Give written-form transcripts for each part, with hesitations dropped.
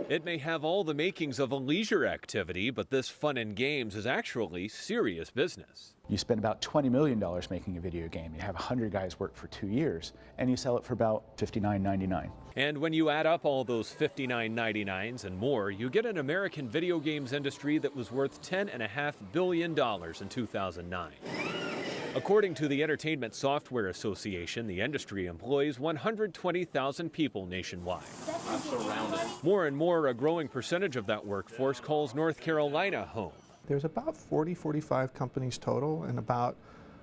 It may have all the makings of a leisure activity, but this fun and games is actually serious business. You spend about $20 million making a video game. You have 100 guys work for 2 years, and you sell it for about $59.99. And when you add up all those $59.99s and more, you get an American video games industry that was worth $10.5 billion in 2009. According to the Entertainment Software Association, the industry employs 120,000 people nationwide. I'm surrounded. More and more, a growing percentage of that workforce calls North Carolina home. There's about 45 companies total and about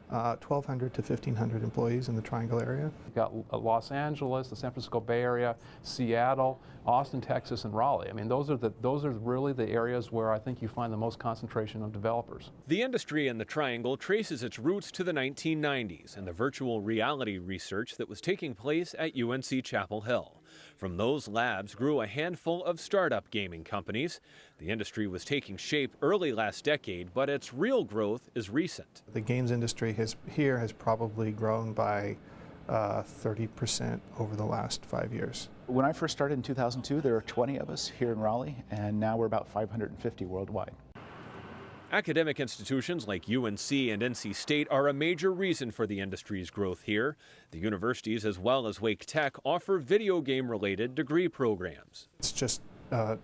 1,200 to 1,500 employees in the Triangle area. We've got Los Angeles, the San Francisco Bay Area, Seattle, Austin, Texas, and Raleigh. I mean, those are really the areas where I think you find the most concentration of developers. The industry in the Triangle traces its roots to the 1990s and the virtual reality research that was taking place at UNC Chapel Hill. From those labs grew a handful of startup gaming companies. The industry was taking shape early last decade, but its real growth is recent. The games industry has probably grown by 30% over the last 5 years. When I first started in 2002, there were 20 of us here in Raleigh, and now we're about 550 worldwide. Academic institutions like UNC and NC State are a major reason for the industry's growth here. The universities, as well as Wake Tech, offer video game-related degree programs. It's just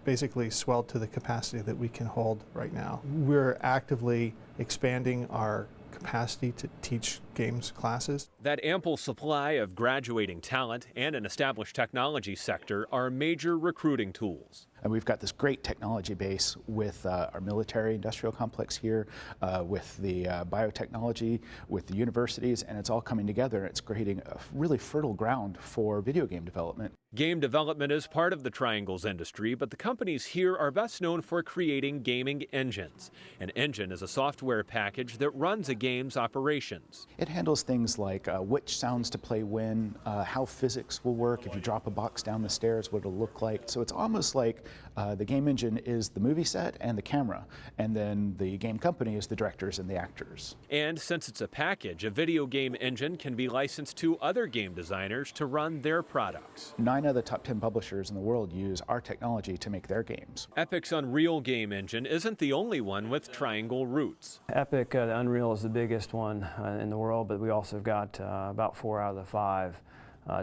basically swelled to the capacity that we can hold right now. We're actively expanding our capacity to teach games classes. That ample supply of graduating talent and an established technology sector are major recruiting tools. And we've got this great technology base with our military industrial complex here, with the biotechnology, with the universities, and it's all coming together. It's creating a really fertile ground for video game development. Game development is part of the Triangle's industry, but the companies here are best known for creating gaming engines. An engine is a software package that runs a game's operations. It handles things like which sounds to play when, how physics will work, if you drop a box down the stairs, what it'll look like. So it's almost like the game engine is the movie set and the camera, and then the game company is the directors and the actors. And since it's a package, a video game engine can be licensed to other game designers to run their products. 9 of the top 10 publishers in the world use our technology to make their games. Epic's Unreal game engine isn't the only one with Triangle roots. Epic, Unreal is the biggest one in the world, but we also have got about 4 out of the 5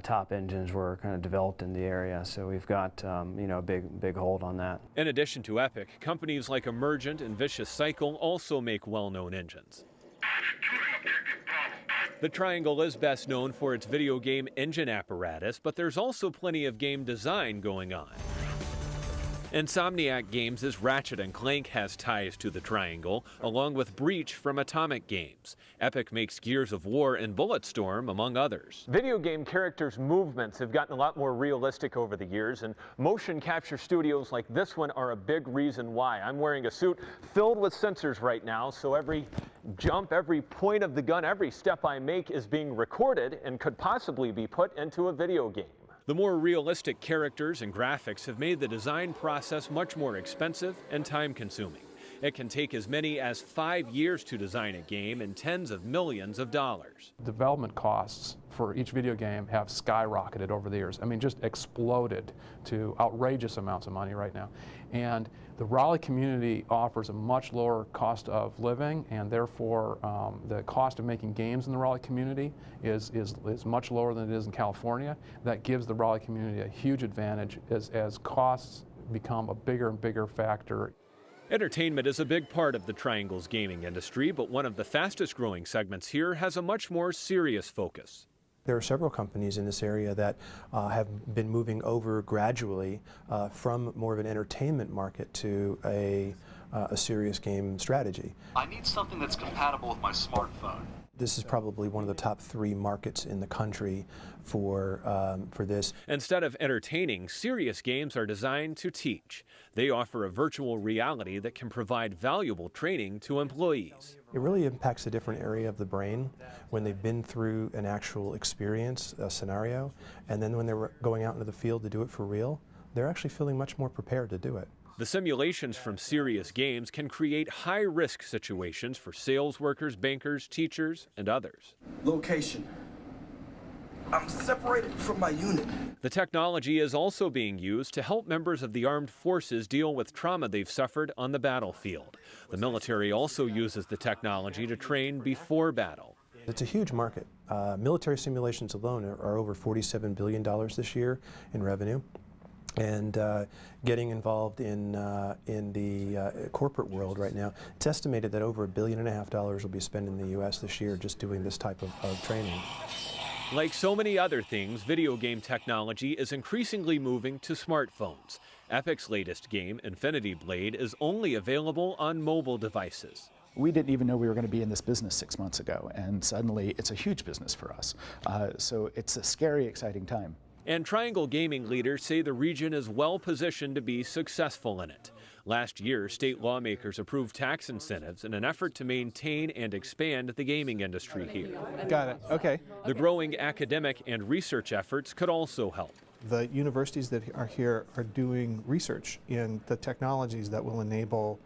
top engines were kind of developed in the area, so we've got a big hold on that. In addition to Epic, companies like Emergent and Vicious Cycle also make well-known engines. The Triangle is best known for its video game engine apparatus, but there's also plenty of game design going on. Insomniac Games' Ratchet & Clank has ties to the Triangle, along with Breach from Atomic Games. Epic makes Gears of War and Bulletstorm, among others. Video game characters' movements have gotten a lot more realistic over the years, and motion capture studios like this one are a big reason why. I'm wearing a suit filled with sensors right now, so every jump, every point of the gun, every step I make is being recorded and could possibly be put into a video game. The more realistic characters and graphics have made the design process much more expensive and time-consuming. It can take as many as 5 years to design a game and tens of millions of dollars. Development costs for each video game have skyrocketed over the years. I mean, just exploded to outrageous amounts of money right now. And the Raleigh community offers a much lower cost of living, and therefore the cost of making games in the Raleigh community is much lower than it is in California. That gives the Raleigh community a huge advantage as costs become a bigger and bigger factor. Entertainment is a big part of the Triangle's gaming industry, but one of the fastest growing segments here has a much more serious focus. There are several companies in this area that have been moving over gradually from more of an entertainment market to a serious game strategy. I need something that's compatible with my smartphone. This is probably one of the top 3 markets in the country for this. Instead of entertaining, serious games are designed to teach. They offer a virtual reality that can provide valuable training to employees. It really impacts a different area of the brain when they've been through an actual experience, a scenario, and then when they're going out into the field to do it for real, they're actually feeling much more prepared to do it. The simulations from serious games can create high-risk situations for sales workers, bankers, teachers, and others. Location. I'm separated from my unit. The technology is also being used to help members of the armed forces deal with trauma they've suffered on the battlefield. The military also uses the technology to train before battle. It's a huge market. Military simulations alone are over $47 billion this year in revenue. And getting involved in the corporate world right now, it's estimated that over $1.5 billion will be spent in the U.S. this year just doing this type of training. Like so many other things, video game technology is increasingly moving to smartphones. Epic's latest game, Infinity Blade, is only available on mobile devices. We didn't even know we were going to be in this business 6 months ago, and suddenly it's a huge business for us. So it's a scary, exciting time. And Triangle gaming leaders say the region is well positioned to be successful in it. Last year, state lawmakers approved tax incentives in an effort to maintain and expand the gaming industry here. Got it. Okay. The growing academic and research efforts could also help. The universities that are here are doing research in the technologies that will enable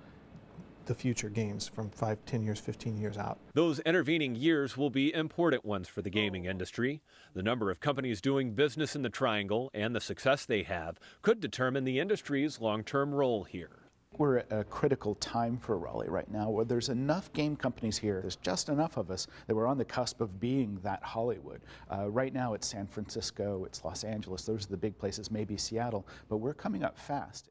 the future games from 5, 10 years, 15 years out. Those intervening years will be important ones for the gaming industry. The number of companies doing business in the Triangle and the success they have could determine the industry's long-term role here. We're at a critical time for Raleigh right now where there's enough game companies here, there's just enough of us that we're on the cusp of being that Hollywood. Right now it's San Francisco, it's Los Angeles, those are the big places, maybe Seattle, but we're coming up fast.